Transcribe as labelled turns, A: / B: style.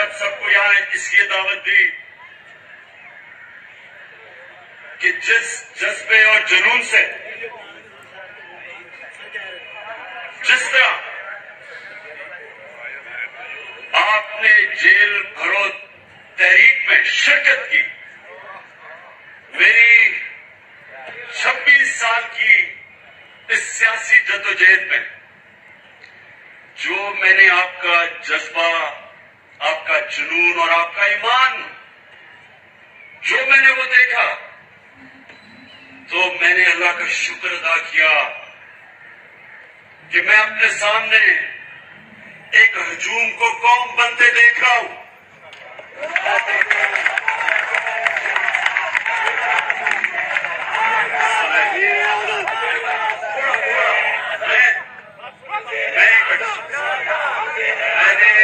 A: आप सबको यहाँ इसलिए दावत दी कि जिस जज्बे और जुनून से जिस तरह आपने जेल भरो तहरीक में शिरकत की, मेरी 26 साल की इस सियासी जद्दोजहद में जो मैंने आपका जज्बा, आपका जुनून और आपका ईमान जो मैंने वो देखा, तो मैंने अल्लाह का शुक्र अदा किया कि मैं अपने सामने एक हजूम को कौम बनते देख रहा हूं।